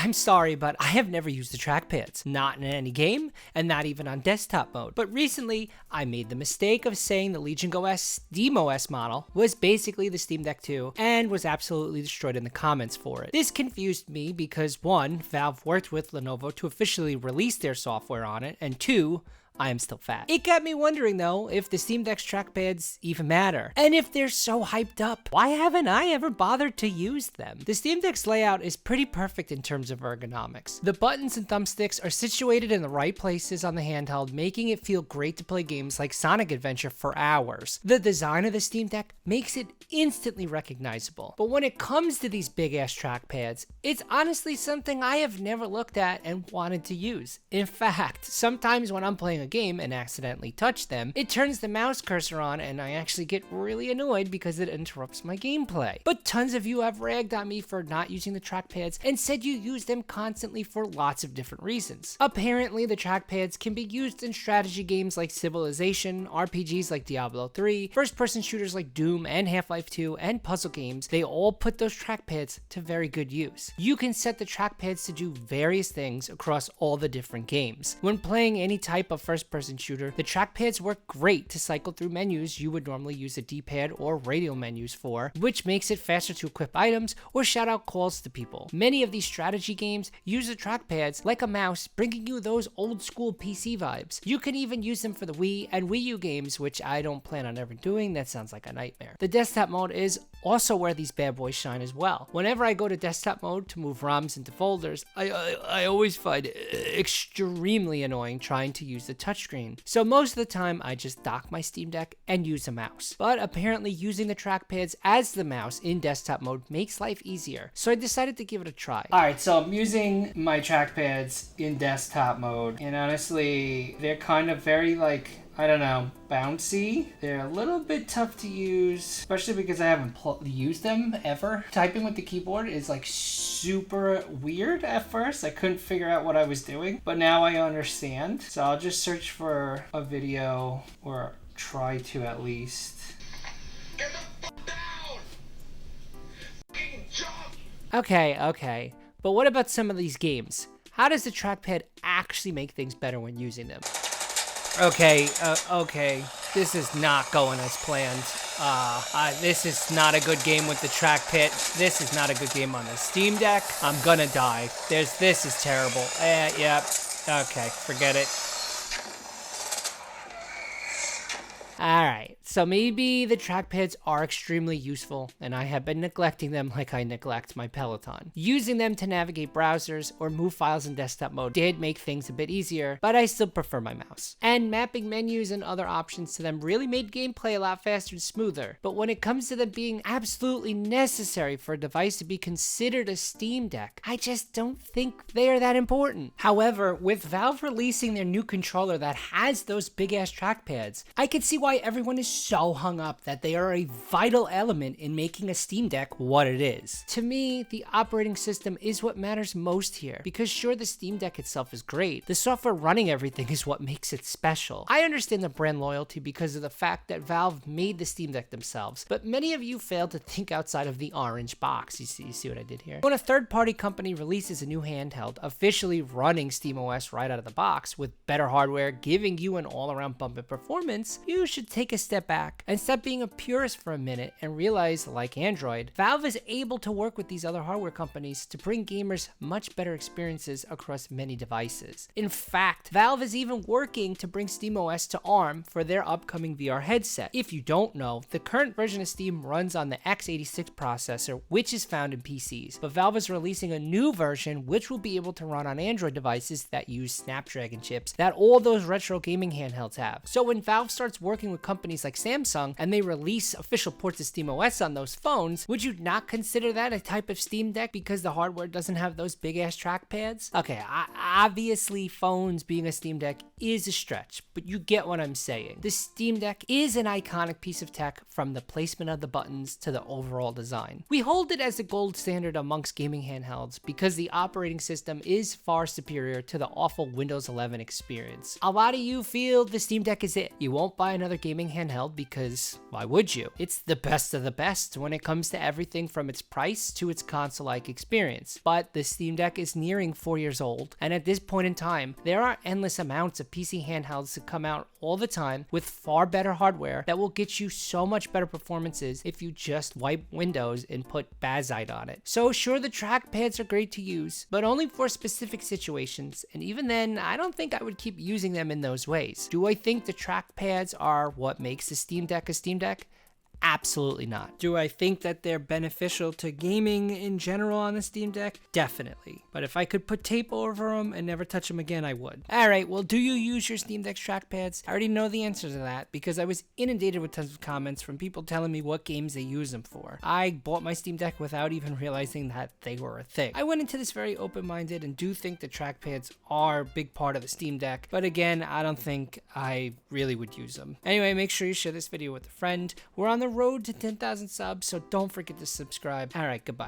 I'm sorry, but I have never used the trackpads, not in any game, and not even on desktop mode. But recently, I made the mistake of saying the Legion OS SteamOS model was basically the Steam Deck 2, and was absolutely destroyed in the comments for it. This confused me because 1, Valve worked with Lenovo to officially release their software on it, and 2, I am still fat. It got me wondering though if the Steam Deck's trackpads even matter, and if they're so hyped up, why haven't I ever bothered to use them? The Steam Deck's layout is pretty perfect in terms of ergonomics. The buttons and thumbsticks are situated in the right places on the handheld, making it feel great to play games like Sonic Adventure for hours. The design of the Steam Deck makes it instantly recognizable, but when it comes to these big ass trackpads, it's honestly something I have never looked at and wanted to use. In fact, sometimes when I'm playing a game and accidentally touch them, it turns the mouse cursor on and I actually get really annoyed because it interrupts my gameplay. But tons of you have ragged on me for not using the trackpads and said you use them constantly for lots of different reasons. Apparently, the trackpads can be used in strategy games like Civilization, RPGs like Diablo 3, first-person shooters like Doom and Half-Life 2, and puzzle games. They all put those trackpads to very good use. You can set the trackpads to do various things across all the different games. When playing any type of first-person shooter, the trackpads work great to cycle through menus you would normally use a D-pad or radial menus for, which makes it faster to equip items or shout out calls to people. Many of these strategy games use the trackpads like a mouse, bringing you those old school PC vibes. You can even use them for the Wii and Wii U games, which I don't plan on ever doing. That sounds like a nightmare. The desktop mode is also where these bad boys shine as well. Whenever I go to desktop mode to move ROMs into folders, I always find it extremely annoying trying to use the touchscreen. So most of the time I just dock my Steam Deck and use a mouse. But apparently using the trackpads as the mouse in desktop mode makes life easier. So I decided to give it a try. Alright, so I'm using my trackpads in desktop mode, and honestly, they're kind of very I don't know, bouncy. They're a little bit tough to use, especially because I haven't used them ever. Typing with the keyboard is super weird at first. I couldn't figure out what I was doing, but now I understand. So I'll just search for a video, or try to at least. Get the fuck down! Fucking jump! Okay. But what about some of these games? How does the trackpad actually make things better when using them? Okay, this is not going as planned. This is not a good game with the trackpad. This is not a good game on the Steam Deck. I'm gonna die. This is terrible. Yep. Okay, forget it. Alright, so maybe the trackpads are extremely useful, and I have been neglecting them like I neglect my Peloton. Using them to navigate browsers or move files in desktop mode did make things a bit easier, but I still prefer my mouse. And mapping menus and other options to them really made gameplay a lot faster and smoother. But when it comes to them being absolutely necessary for a device to be considered a Steam Deck, I just don't think they are that important. However, with Valve releasing their new controller that has those big ass trackpads, I can see why everyone is so hung up that they are a vital element in making a Steam Deck what it is. To me, the operating system is what matters most here, because sure, the Steam Deck itself is great. The software running everything is what makes it special. I understand the brand loyalty because of the fact that Valve made the Steam Deck themselves, but many of you fail to think outside of the orange box. You see what I did here? When a third-party company releases a new handheld, officially running SteamOS right out of the box with better hardware, giving you an all-around bump in performance, you should take a step back and stop being a purist for a minute and realize, like Android, Valve is able to work with these other hardware companies to bring gamers much better experiences across many devices. In fact, Valve is even working to bring SteamOS to ARM for their upcoming VR headset. If you don't know, the current version of Steam runs on the x86 processor, which is found in PCs, but Valve is releasing a new version which will be able to run on Android devices that use Snapdragon chips that all those retro gaming handhelds have. So when Valve starts working with companies like Samsung and they release official ports of SteamOS on those phones, would you not consider that a type of Steam Deck because the hardware doesn't have those big ass trackpads? Okay, obviously phones being a Steam Deck is a stretch, but you get what I'm saying. The Steam Deck is an iconic piece of tech, from the placement of the buttons to the overall design. We hold it as the gold standard amongst gaming handhelds because the operating system is far superior to the awful Windows 11 experience. A lot of you feel the Steam Deck is it. You won't buy another gaming handheld handheld because why would you? It's the best of the best when it comes to everything from its price to its console-like experience. But the Steam Deck is nearing 4 years old, and at this point in time, there are endless amounts of PC handhelds that come out all the time with far better hardware that will get you so much better performances if you just wipe Windows and put Bazite on it. So sure, the trackpads are great to use, but only for specific situations, and even then, I don't think I would keep using them in those ways. Do I think the trackpads are what makes the Steam Deck a Steam Deck? Absolutely not. Do I think that they're beneficial to gaming in general on the Steam Deck? Definitely. But if I could put tape over them and never touch them again, I would. Alright, well, do you use your Steam Deck's trackpads? I already know the answer to that because I was inundated with tons of comments from people telling me what games they use them for. I bought my Steam Deck without even realizing that they were a thing. I went into this very open-minded and do think the trackpads are a big part of the Steam Deck, but again, I don't think I really would use them. Anyway, make sure you share this video with a friend. We're on the road to 10,000 subs, so don't forget to subscribe. Alright, goodbye.